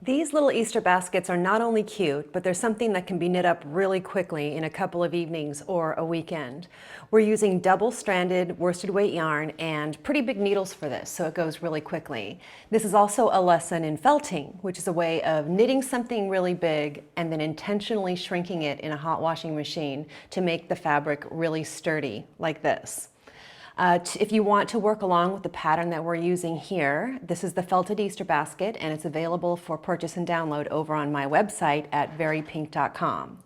These little Easter baskets are not only cute, but they're something that can be knit up really quickly in a couple of evenings or a weekend. We're using double-stranded worsted weight yarn and pretty big needles for this, so it goes really quickly. This is also a lesson in felting, which is a way of knitting something really big and then intentionally shrinking it in a hot washing machine to make the fabric really sturdy, like this. If you want to work along with the pattern that we're using here, this is the Felted Easter Basket, and it's available for purchase and download over on my website at verypink.com.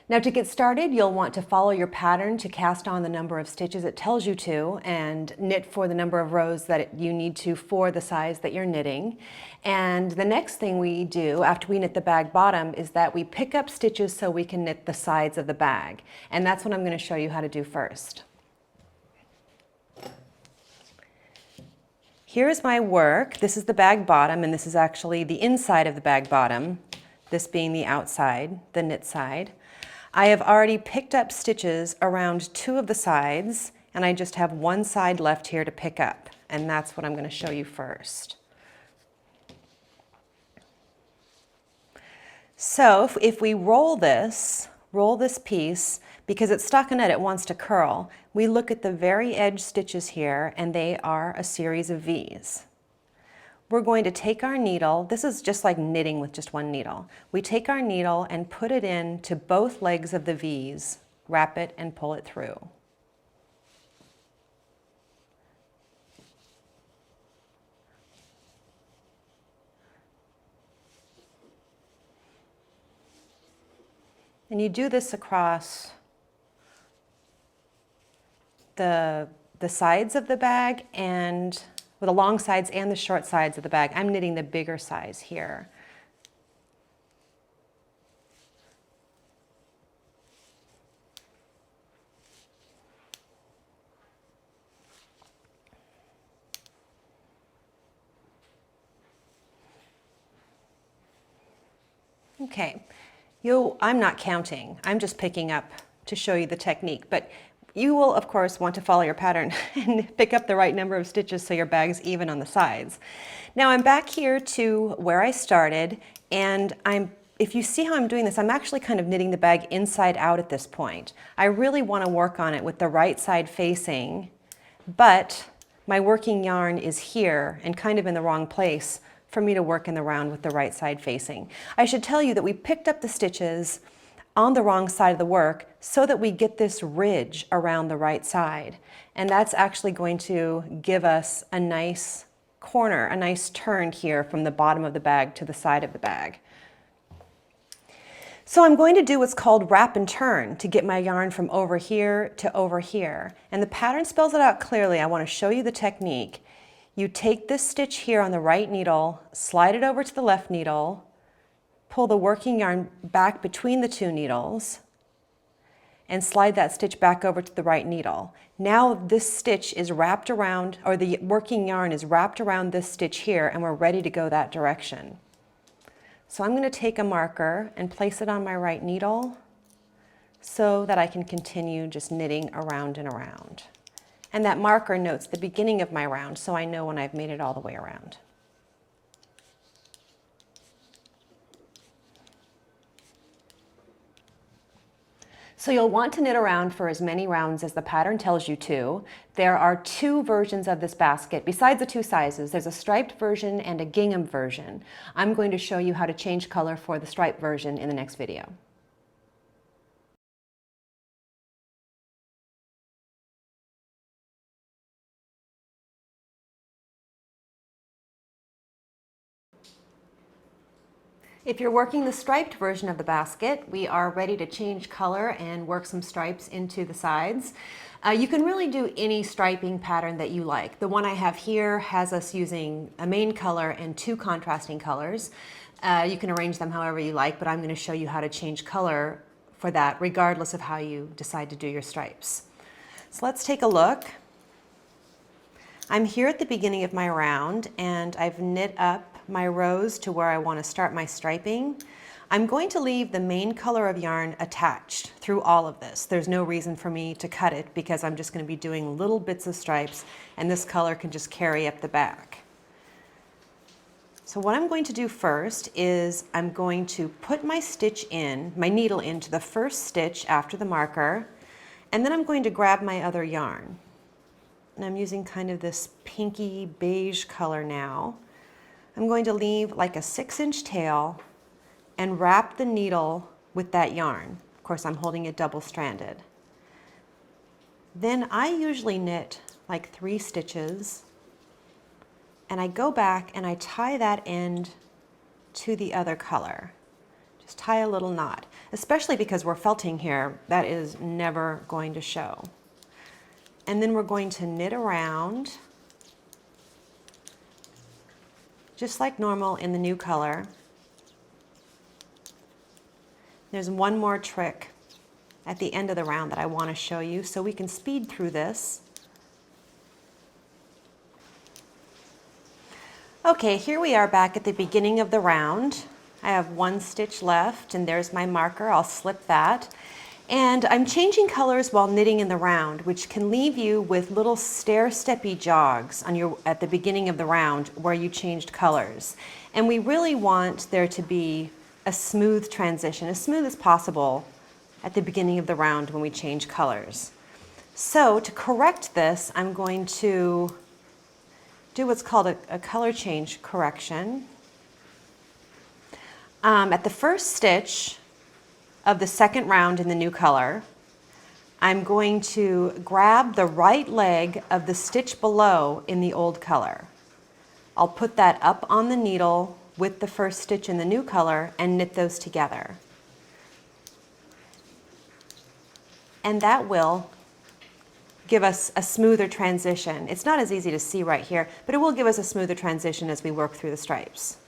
Now, to get started, you'll want to follow your pattern to cast on the number of stitches it tells you to and knit for the number of rows that you need to for the size that you're knitting. And the next thing we do after we knit the bag bottom is that we pick up stitches so we can knit the sides of the bag. And that's what I'm going to show you how to do first. Here's my work. This is the bag bottom, and this is actually the inside of the bag bottom, this being the outside, the knit side. I have already picked up stitches around 2 of the sides, and I just have one side left here to pick up, and that's what I'm going to show you first. So if we roll this piece, because it's stockinette, it wants to curl, we look at the very edge stitches here, and they are a series of V's. We're going to take our needle, this is just like knitting with just one needle. We take our needle and put it into both legs of the V's, wrap it and pull it through. And you do this across the sides of the bag and with the long sides and the short sides of the bag. I'm knitting the bigger size here. Okay, I'm not counting. I'm just picking up to show you the technique, but you will, of course, want to follow your pattern and pick up the right number of stitches so your bag's even on the sides. Now I'm back here to where I started, and if you see how I'm doing this, I'm actually kind of knitting the bag inside out at this point. I really want to work on it with the right side facing, but my working yarn is here and kind of in the wrong place for me to work in the round with the right side facing. I should tell you that we picked up the stitches on the wrong side of the work so that we get this ridge around the right side. And that's actually going to give us a nice corner, a nice turn here from the bottom of the bag to the side of the bag. So I'm going to do what's called wrap and turn to get my yarn from over here to over here. And the pattern spells it out clearly. I want to show you the technique. You take this stitch here on the right needle, slide it over to the left needle, pull the working yarn back between the 2 needles, and slide that stitch back over to the right needle. Now this stitch is wrapped around, or the working yarn is wrapped around this stitch here, and we're ready to go that direction. So I'm going to take a marker and place it on my right needle so that I can continue just knitting around and around. And that marker notes the beginning of my round, so I know when I've made it all the way around. So you'll want to knit around for as many rounds as the pattern tells you to. There are 2 versions of this basket. Besides the 2 sizes, there's a striped version and a gingham version. I'm going to show you how to change color for the striped version in the next video. If you're working the striped version of the basket, we are ready to change color and work some stripes into the sides. You can really do any striping pattern that you like. The one I have here has us using a main color and 2 contrasting colors. You can arrange them however you like, but I'm going to show you how to change color for that regardless of how you decide to do your stripes. So let's take a look. I'm here at the beginning of my round, and I've knit up my rows to where I want to start my striping. I'm going to leave the main color of yarn attached through all of this. There's no reason for me to cut it because I'm just going to be doing little bits of stripes, and this color can just carry up the back. So what I'm going to do first is I'm going to put my needle into the first stitch after the marker, and then I'm going to grab my other yarn. And I'm using kind of this pinky beige color now. I'm going to leave like a 6-inch tail and wrap the needle with that yarn. Of course, I'm holding it double-stranded. Then I usually knit like 3 stitches, and I go back and I tie that end to the other color. Just tie a little knot, especially because we're felting here, that is never going to show. And then we're going to knit around just like normal in the new color. There's one more trick at the end of the round that I want to show you so we can speed through this. Okay, here we are back at the beginning of the round. I have 1 stitch left, and there's my marker. I'll slip that. And I'm changing colors while knitting in the round, which can leave you with little stair-steppy jogs at the beginning of the round where you changed colors. And we really want there to be a smooth transition, as smooth as possible at the beginning of the round when we change colors. So to correct this, I'm going to do what's called a color change correction. At the first stitch of the second round in the new color, I'm going to grab the right leg of the stitch below in the old color. I'll put that up on the needle with the first stitch in the new color and knit those together. And that will give us a smoother transition. It's not as easy to see right here, but it will give us a smoother transition as we work through the stripes.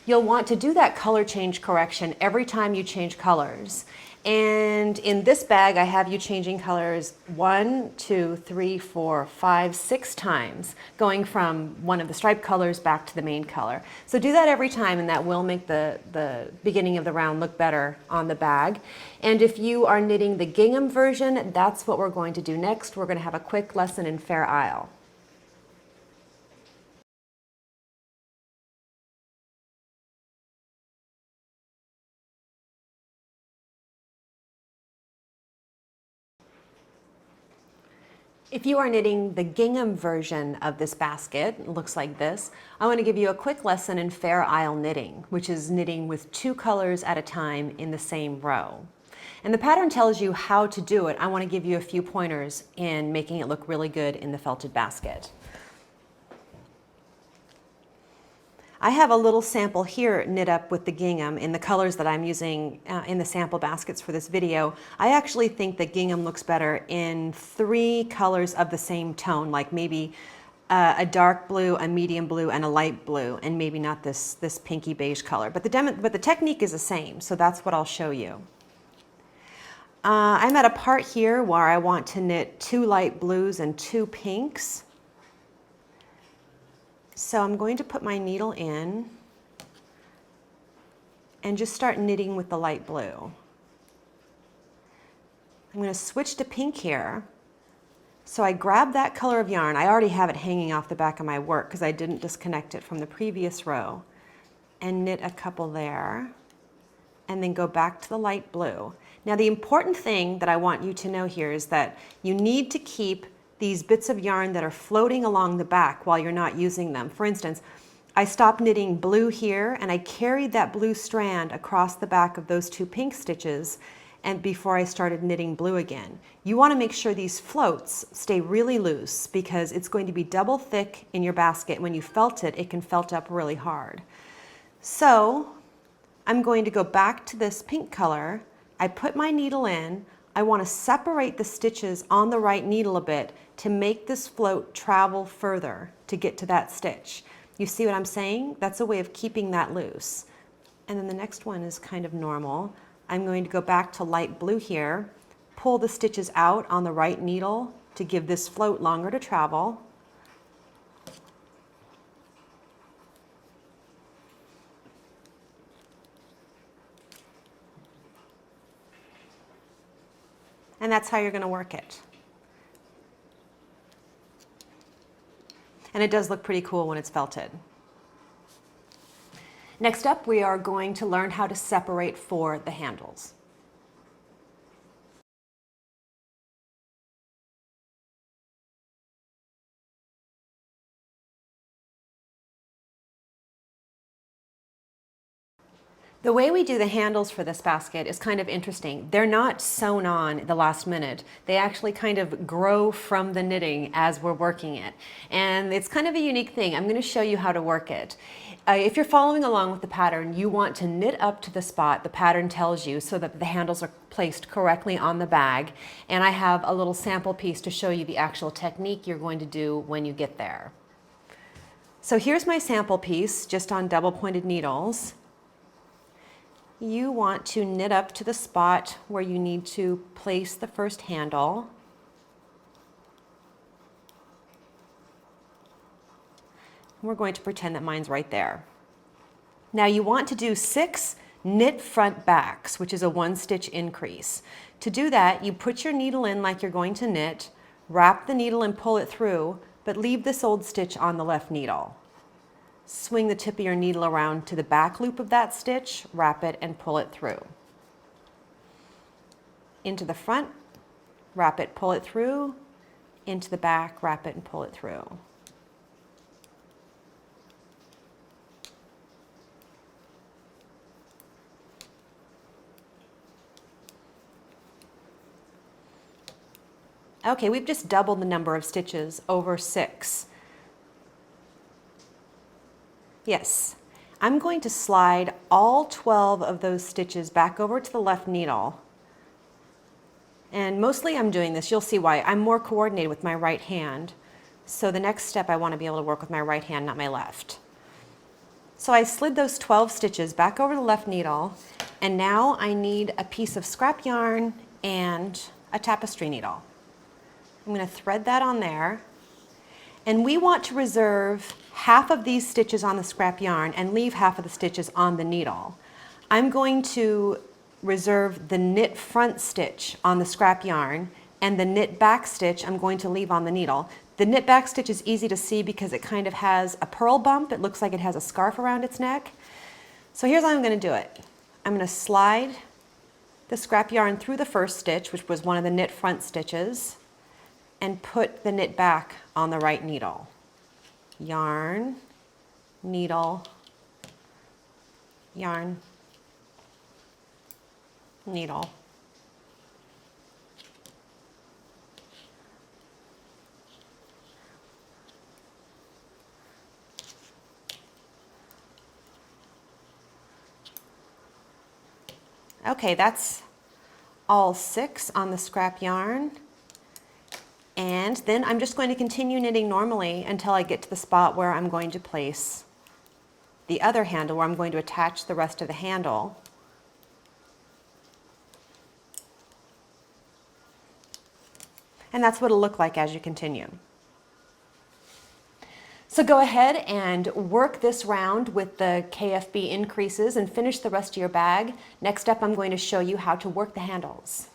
You'll want to do that color change correction every time you change colors. And in this bag, I have you changing colors 1, 2, 3, 4, 5, 6 times, going from one of the stripe colors back to the main color. So do that every time, and that will make the beginning of the round look better on the bag. And if you are knitting the gingham version, that's what we're going to do next. We're going to have a quick lesson in Fair Isle. If you are knitting the gingham version of this basket, it looks like this, I want to give you a quick lesson in Fair Isle knitting, which is knitting with 2 colors at a time in the same row. And the pattern tells you how to do it. I want to give you a few pointers in making it look really good in the felted basket. I have a little sample here knit up with the gingham in the colors that I'm using in the sample baskets for this video. I actually think that gingham looks better in 3 colors of the same tone, like maybe a dark blue, a medium blue, and a light blue, and maybe not this pinky beige color. But the technique is the same, so that's what I'll show you. I'm at a part here where I want to knit 2 light blues and 2 pinks. So I'm going to put my needle in and just start knitting with the light blue. I'm going to switch to pink here. So I grab that color of yarn. I already have it hanging off the back of my work because I didn't disconnect it from the previous row, and knit a couple there, and then go back to the light blue. Now the important thing that I want you to know here is that you need to keep these bits of yarn that are floating along the back while you're not using them. For instance, I stopped knitting blue here and I carried that blue strand across the back of those 2 pink stitches and before I started knitting blue again. You want to make sure these floats stay really loose because it's going to be double thick in your basket. When you felt it, it can felt up really hard. So I'm going to go back to this pink color. I put my needle in. I want to separate the stitches on the right needle a bit to make this float travel further to get to that stitch. You see what I'm saying? That's a way of keeping that loose. And then the next one is kind of normal. I'm going to go back to light blue here, pull the stitches out on the right needle to give this float longer to travel. And that's how you're going to work it. And it does look pretty cool when it's felted. Next up, we are going to learn how to separate for the handles. The way we do the handles for this basket is kind of interesting. They're not sewn on the last minute. They actually kind of grow from the knitting as we're working it. And it's kind of a unique thing. I'm going to show you how to work it. If you're following along with the pattern, you want to knit up to the spot the pattern tells you so that the handles are placed correctly on the bag. And I have a little sample piece to show you the actual technique you're going to do when you get there. So here's my sample piece just on double pointed needles. You want to knit up to the spot where you need to place the first handle. We're going to pretend that mine's right there. Now you want to do 6 knit front backs, which is a 1-stitch increase. To do that, you put your needle in like you're going to knit, wrap the needle and pull it through, but leave this old stitch on the left needle. Swing the tip of your needle around to the back loop of that stitch, wrap it and pull it through. Into the front, wrap it, pull it through, into the back, wrap it and pull it through. Okay, we've just doubled the number of stitches over 6. Yes, I'm going to slide all 12 of those stitches back over to the left needle. And mostly I'm doing this, you'll see why. I'm more coordinated with my right hand. So the next step I want to be able to work with my right hand, not my left. So I slid those 12 stitches back over the left needle, and now I need a piece of scrap yarn and a tapestry needle. I'm going to thread that on there. And we want to reserve half of these stitches on the scrap yarn and leave half of the stitches on the needle. I'm going to reserve the knit front stitch on the scrap yarn, and the knit back stitch I'm going to leave on the needle. The knit back stitch is easy to see because it kind of has a purl bump. It looks like it has a scarf around its neck. So here's how I'm going to do it. I'm going to slide the scrap yarn through the first stitch, which was one of the knit front stitches, and put the knit back on the right needle. Yarn, needle, yarn, needle. Okay, that's all 6 on the scrap yarn. And then I'm just going to continue knitting normally until I get to the spot where I'm going to place the other handle, where I'm going to attach the rest of the handle. And that's what it'll look like as you continue. So go ahead and work this round with the KFB increases and finish the rest of your bag. Next up, I'm going to show you how to work the handles.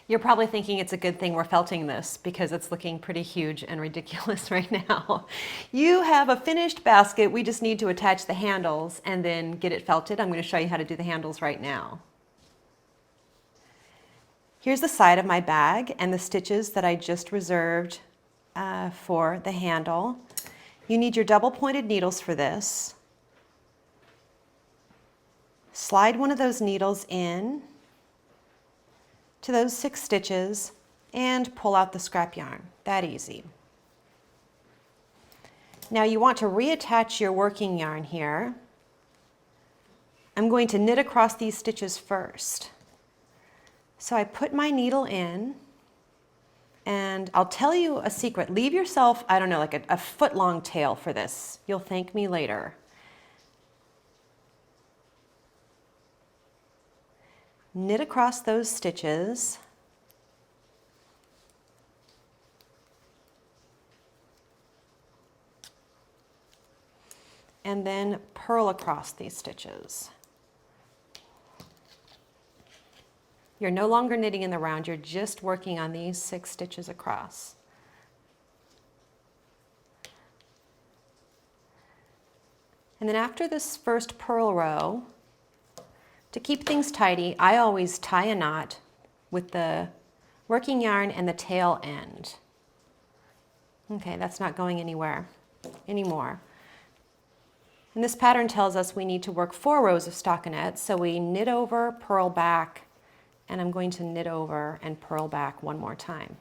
You're probably thinking it's a good thing we're felting this because it's looking pretty huge and ridiculous right now. You have a finished basket. We just need to attach the handles and then get it felted. I'm going to show you how to do the handles right now. Here's the side of my bag and the stitches that I just reserved for the handle. You need your double pointed needles for this. Slide one of those needles in to those 6 stitches and pull out the scrap yarn. That easy. Now you want to reattach your working yarn here. I'm going to knit across these stitches first. So I put my needle in, and I'll tell you a secret. Leave yourself, I don't know, like a foot-long tail for this. You'll thank me later. Knit across those stitches, and then purl across these stitches. You're no longer knitting in the round, you're just working on these 6 stitches across. And then after this first purl row, to keep things tidy, I always tie a knot with the working yarn and the tail end. Okay, that's not going anywhere anymore. And this pattern tells us we need to work 4 rows of stockinette, so we knit over, purl back, and I'm going to knit over and purl back one more time.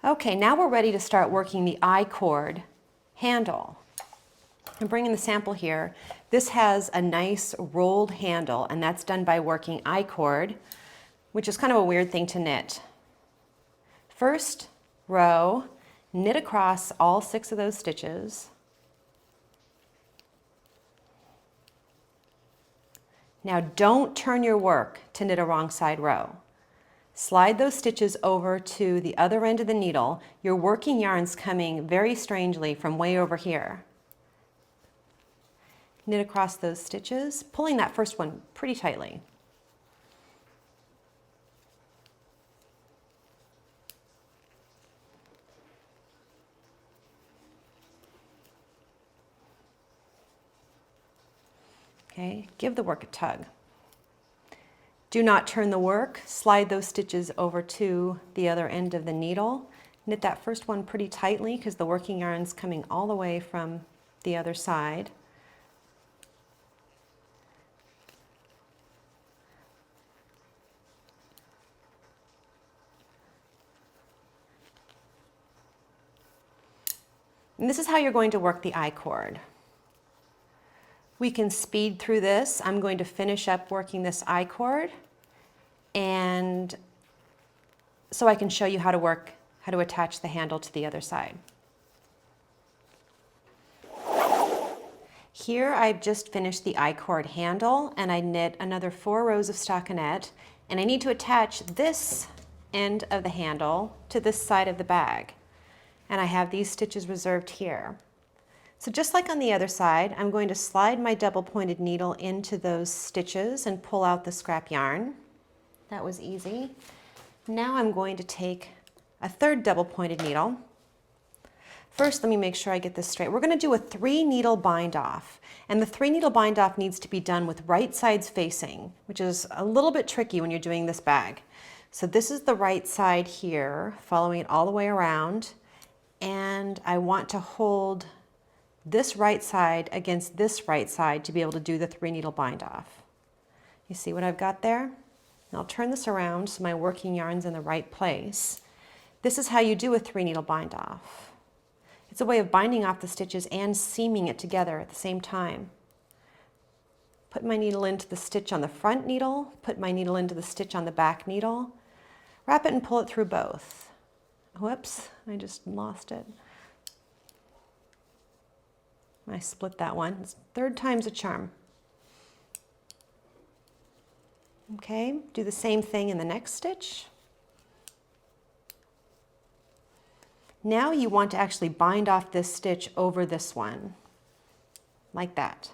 Okay, now we're ready to start working the I-cord handle. I'm bringing the sample here. This has a nice rolled handle, and that's done by working I-cord, which is kind of a weird thing to knit. First row, knit across all 6 of those stitches. Now don't turn your work to knit a wrong side row. Slide those stitches over to the other end of the needle. Your working yarn's coming very strangely from way over here. Knit across those stitches, pulling that first one pretty tightly. Okay, give the work a tug. Do not turn the work. Slide those stitches over to the other end of the needle. Knit that first one pretty tightly because the working yarn's coming all the way from the other side. And this is how you're going to work the I-cord. We can speed through this. I'm going to finish up working this I-cord, and so I can show you how to attach the handle to the other side. Here I've just finished the I-cord handle, and I knit another 4 rows of stockinette, and I need to attach this end of the handle to this side of the bag. And I have these stitches reserved here. So just like on the other side, I'm going to slide my double pointed needle into those stitches and pull out the scrap yarn. That was easy. Now I'm going to take a 3rd double pointed needle. First, let me make sure I get this straight. We're going to do a 3 needle bind off, and the 3 needle bind off needs to be done with right sides facing, which is a little bit tricky when you're doing this bag. So this is the right side here, following it all the way around. And I want to hold this right side against this right side to be able to do the 3 needle bind off. You see what I've got there? And I'll turn this around so my working yarn's in the right place. This is how you do a 3 needle bind off. It's a way of binding off the stitches and seaming it together at the same time. Put my needle into the stitch on the front needle, put my needle into the stitch on the back needle, wrap it and pull it through both. Whoops, I just lost it. I split that one. 3rd time's a charm. Okay, do the same thing in the next stitch. Now you want to actually bind off this stitch over this one, like that.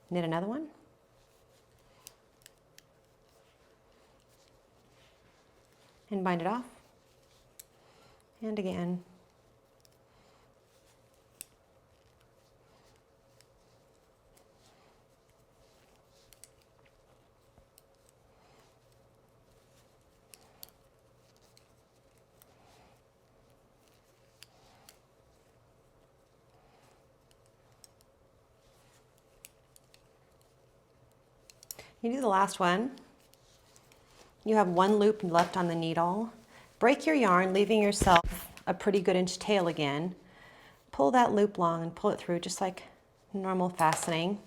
Knit another one. And bind it off. And again. You do the last one. You have 1 loop left on the needle. Break your yarn, leaving yourself a pretty good inch tail again. Pull that loop long and pull it through just like normal fastening.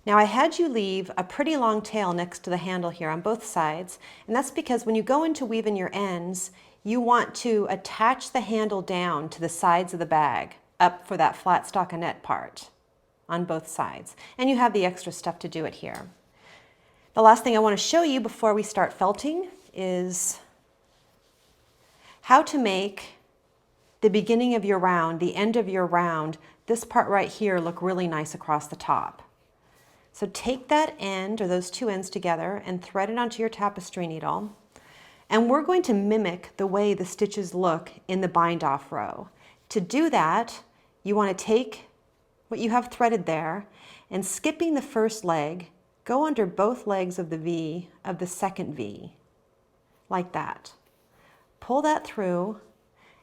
Now I had you leave a pretty long tail next to the handle here on both sides, and that's because when you go into weaving your ends, you want to attach the handle down to the sides of the bag, up for that flat stockinette part. on both sides. And you have the extra stuff to do it here. The last thing I want to show you before we start felting is how to make the beginning of your round, the end of your round, this part right here look really nice across the top. So take that end, or those two ends together, and thread it onto your tapestry needle. And we're going to mimic the way the stitches look in the bind off row. To do that, you want to take what you have threaded there, and skipping the first leg, go under both legs of the V of the second V, like that. Pull that through,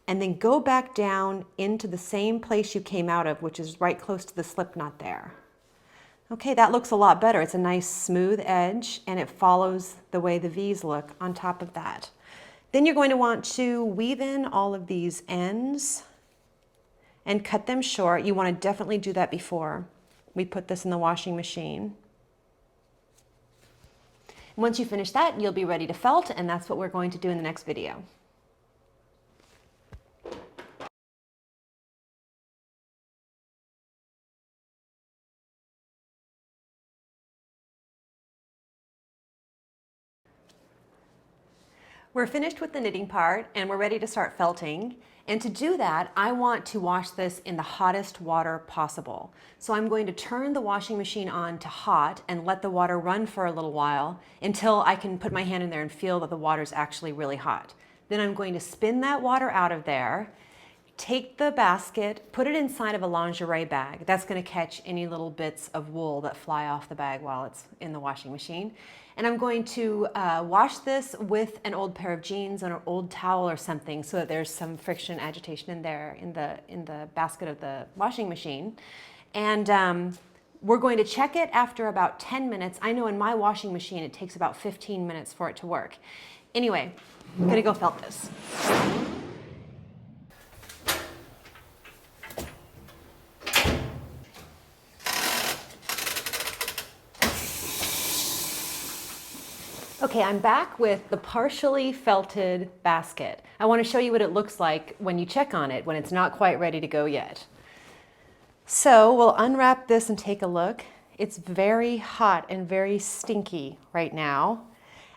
and then go back down into the same place you came out of, which is right close to the slip knot there. Okay, that looks a lot better. It's a nice smooth edge, and it follows the way the V's look on top of that. Then you're going to want to weave in all of these ends and cut them short. You want to definitely do that before we put this in the washing machine. Once you finish that, you'll be ready to felt, and that's what we're going to do in the next video. We're finished with the knitting part and we're ready to start felting. And to do that, I want to wash this in the hottest water possible. So I'm going to turn the washing machine on to hot and let the water run for a little while until I can put my hand in there and feel that the water's actually really hot. Then I'm going to spin that water out of there, take the basket, put it inside of a lingerie bag. That's going to catch any little bits of wool that fly off the bag while it's in the washing machine. And I'm going to wash this with an old pair of jeans and an old towel or something so that there's some friction, agitation in there in the basket of the washing machine. And we're going to check it after about 10 minutes. I know in my washing machine it takes about 15 minutes for it to work. Anyway, I'm going to go felt this. Okay, I'm back with the partially felted basket. I want to show you what it looks like when you check on it, when it's not quite ready to go yet. So we'll unwrap this and take a look. It's very hot and very stinky right now.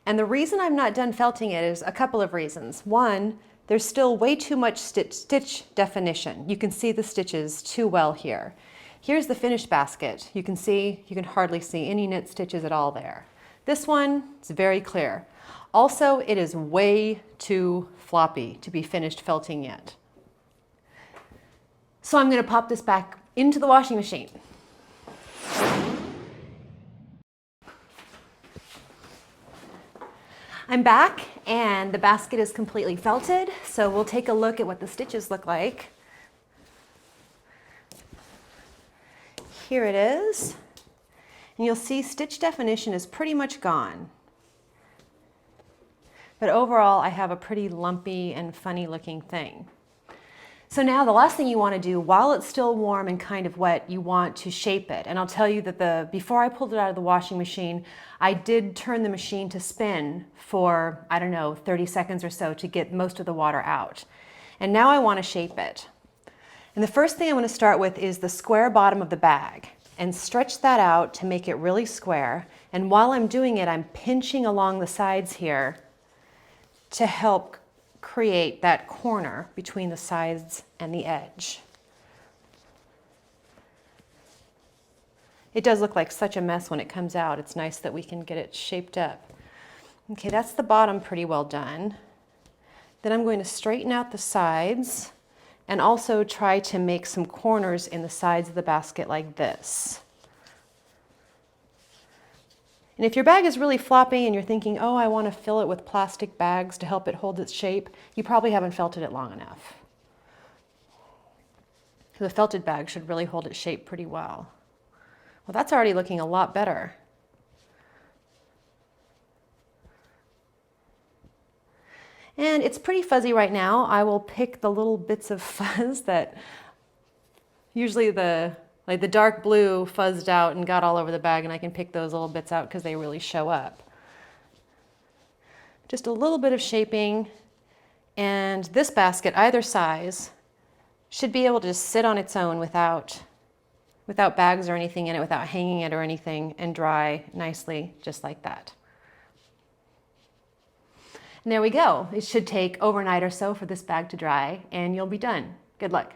And the reason I'm not done felting it is a couple of reasons. One, there's still way too much stitch definition. You can see the stitches too well here. Here's the finished basket. You can hardly see any knit stitches at all there. This one is very clear. Also, it is way too floppy to be finished felting yet. So I'm going to pop this back into the washing machine. I'm back and the basket is completely felted, so we'll take a look at what the stitches look like. Here it is. And you'll see stitch definition is pretty much gone. But overall, I have a pretty lumpy and funny looking thing. So now the last thing you want to do while it's still warm and kind of wet, you want to shape it. And I'll tell you that before I pulled it out of the washing machine, I did turn the machine to spin for, I don't know, 30 seconds or so to get most of the water out. And now I want to shape it. And the first thing I'm going to start with is the square bottom of the bag, and stretch that out to make it really square. And while I'm doing it, I'm pinching along the sides here to help create that corner between the sides and the edge. It does look like such a mess when it comes out. It's nice that we can get it shaped up. Okay, that's the bottom pretty well done. Then I'm going to straighten out the sides and also try to make some corners in the sides of the basket like this. And if your bag is really floppy and you're thinking, oh, I want to fill it with plastic bags to help it hold its shape, you probably haven't felted it long enough. The felted bag should really hold its shape pretty well. Well, that's already looking a lot better. And it's pretty fuzzy right now. I will pick the little bits of fuzz that usually the dark blue fuzzed out and got all over the bag, and I can pick those little bits out because they really show up. Just a little bit of shaping, and this basket, either size, should be able to just sit on its own without without bags or anything in it, without hanging it or anything, and dry nicely just like that. And there we go. It should take overnight or so for this bag to dry, and you'll be done. Good luck.